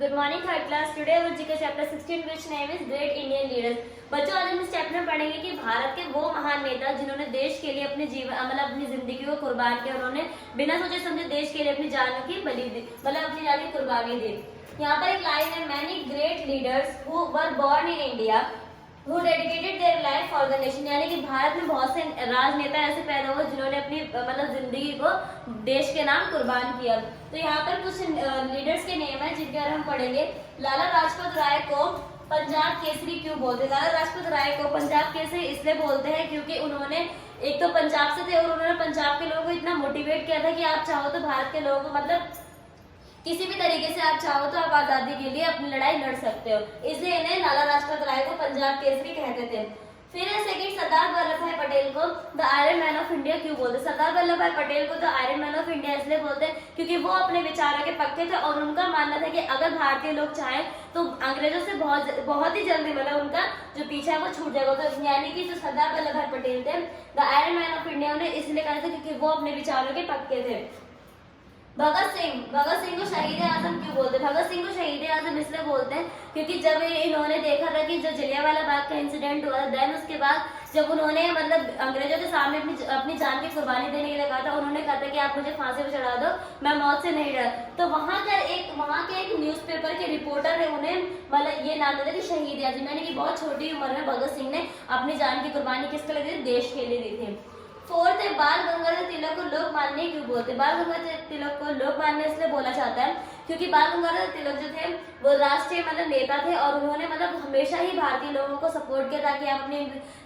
Good morning third class. Today our GK chapter 16 which name is great Indian leaders. बच्चों आज हम इस chapter में पढ़ेंगे कि भारत के वो महान नेता जिन्होंने देश के लिए अपने जीवन अपनी जिंदगी को कुर्बान किया। उन्होंने बिना सोचे समझे देश के लिए अपनी जान की बलि दी, अपनी जान की कुर्बानी दी। यहाँ पर एक लाइन है, many great leaders who were born in India who dedicated their life for the nation। यानी कि भारत में बहुत से राजनेता ऐसे पैदा हुए जिन्होंने अपनी जिंदगी को देश के नाम कुर्बान किया। तो यहाँ पर कुछ लीडर्स के नेम है जिनके बारे में हम पढ़ेंगे। लाला लाजपत राय को पंजाब केसरी क्यों बोलते हैं? लाला लाजपत राय को पंजाब केसरी इसलिए बोलते हैं क्योंकि उन्होंने एक तो पंजाब से थे और उन्होंने पंजाब के लोगों को इतना मोटिवेट किया था कि आप चाहो तो भारत के लोगों को किसी भी तरीके से आप चाहो तो आप आजादी के लिए अपनी लड़ाई लड़ सकते हो, इसलिए इन्हें लाला लाजपत राय को पंजाब केसरी कहते थे। फिर है सेकंड, सरदार वल्लभ भाई पटेल को the iron man of India क्यों बोलते हैं? सरदार वल्लभ भाई पटेल को the iron man of India इसलिए बोलते हैं क्योंकि वो अपने विचारों के पक्के थे और उनका मानना था कि अगर भारतीय लोग चाहें तो अंग्रेजों से बहुत ही जल्दी उनका जो पीछा है वो छूट जाएगा। तो यानी कि जो सरदार वल्लभ भाई पटेल थे the iron man of India, उन्हें इसलिए कहा था क्योंकि वो अपने विचारों के पक्के थे। भगत सिंह को शहीद आजम क्यों बोलते हैं? भगत सिंह को शहीद आजम इसलिए बोलते हैं क्योंकि जब इन्होंने देखा था कि जो जलियांवाला बाग का इंसिडेंट हुआ, देन उसके बाद जब उन्होंने अंग्रेजों के सामने अपनी जान की कुर्बानी देने के लिए कहा था, उन्होंने कहा था कि आप मुझे फांसी पे चढ़ा दो, मैं मौत से नहीं डर। तो वहाँ के एक न्यूज़पेपर के रिपोर्टर ने उन्हें ये नाम दिया था कि शहीद आजम, यानी कि बहुत छोटी उम्र में भगत सिंह ने अपनी जान की कुर्बानी किसके लिए दी थी? देश के लिए दी थी। फोर्थ है, बाल गंगाधर तिलक को लोकमान्य क्यों बोलते हैं? बाल गंगाधर तिलक को लोकमान्य इसलिए बोला जाता है क्योंकि बाल गंगाधर तिलक जो थे वो राष्ट्रीय नेता थे और उन्होंने हमेशा ही भारतीय लोगों को सपोर्ट किया ताकि आप अपनी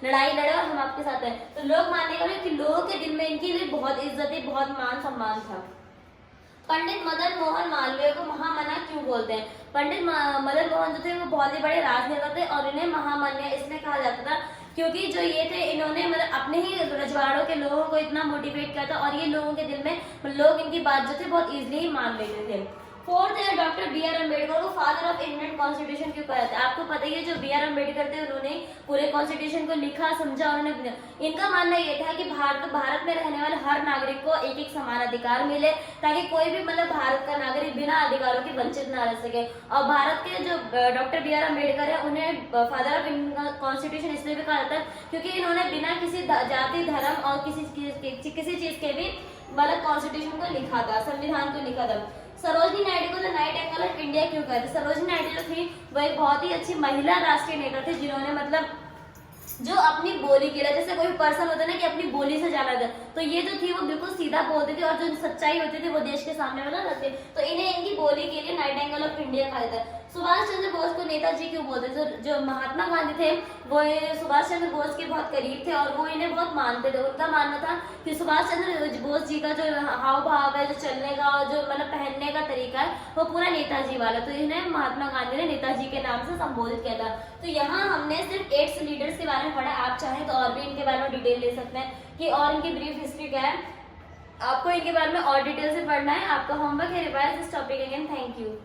लड़ाई लड़े और हम आपके साथ हैं। तो लोकमान्य का कि लोगों के दिल में इनके लिए बहुत इज्जत थी, बहुत मान सम्मान था। पंडित मदन मोहन मालवीय को महामना क्यों बोलते हैं? पंडित मदन मोहन जो थे वो बहुत ही बड़े राजनेता थे और इन्हें महामान्य इसलिए कहा जाता था क्योंकि जो ये थे इन्होंने अपने ही रजवाड़ों के लोगों को इतना मोटिवेट किया था और ये लोगों के दिल में लोग इनकी बात जो थे बहुत इजीली ही मान लेते थे। फोर्थ है, डॉक्टर बी आर अम्बेडकर को फादर ऑफ इंडियन कॉन्स्टिट्यूशन क्यों कहा जाता है? आपको पता ही है जो बी आर अम्बेडकर थे उन्होंने पूरे कॉन्स्टिट्यूशन को लिखा, समझा। उन्होंने इनका मानना ये था कि भारत में रहने वाले हर नागरिक को एक एक समान अधिकार मिले ताकि कोई भी भारत का नागरिक बिना अधिकारों के वंचित ना रह सके। और भारत के जो डॉक्टर बी आर अम्बेडकर है उन्हें फादर ऑफ इंडियन कॉन्स्टिट्यूशन इसलिए भी कहा जाता है क्योंकि इन्होंने बिना किसी जाति, धर्म और किसी चीज के भी कॉन्स्टिट्यूशन को लिखा था, संविधान को लिखा था। सरोजिनी नायडू को द नाइटिंगेल ऑफ इंडिया क्यों कहते? सरोजिनी नायडू जो थी वो एक बहुत ही अच्छी महिला राष्ट्रीय नेता थी जिन्होंने जो अपनी बोली के लिए, जैसे कोई पर्सन होता है ना कि अपनी बोली से जाना था, तो ये जो थी वो बिल्कुल सीधा बोलती थी और जो सच्चाई होती थी वो देश के सामने रखते, तो इन्हें इनकी बोली के लिए नाइटिंगेल ऑफ इंडिया कहा जाता है। सुभाष चंद्र बोस को नेताजी क्यों बोलते थे? जो महात्मा गांधी थे वो सुभाष चंद्र बोस के बहुत करीब थे और वो इन्हें बहुत मानते थे। उनका मानना था कि सुभाष चंद्र बोस जी का जो हाव भाव है, जो चलने का और जो पहनने का तरीका है वो पूरा नेताजी वाला, तो इन्हें महात्मा गांधी ने नेताजी के नाम से संबोधित किया था। तो यहाँ हमने सिर्फ 8 लीडर्स के बारे में पढ़ा, आप चाहें तो और भी इनके बारे में डिटेल ले सकते हैं कि और इनकी ब्रीफ हिस्ट्री क्या है। आपको इनके बारे में और डिटेल से पढ़ना है, आपका होमवर्क है revise this topic again. Thank you.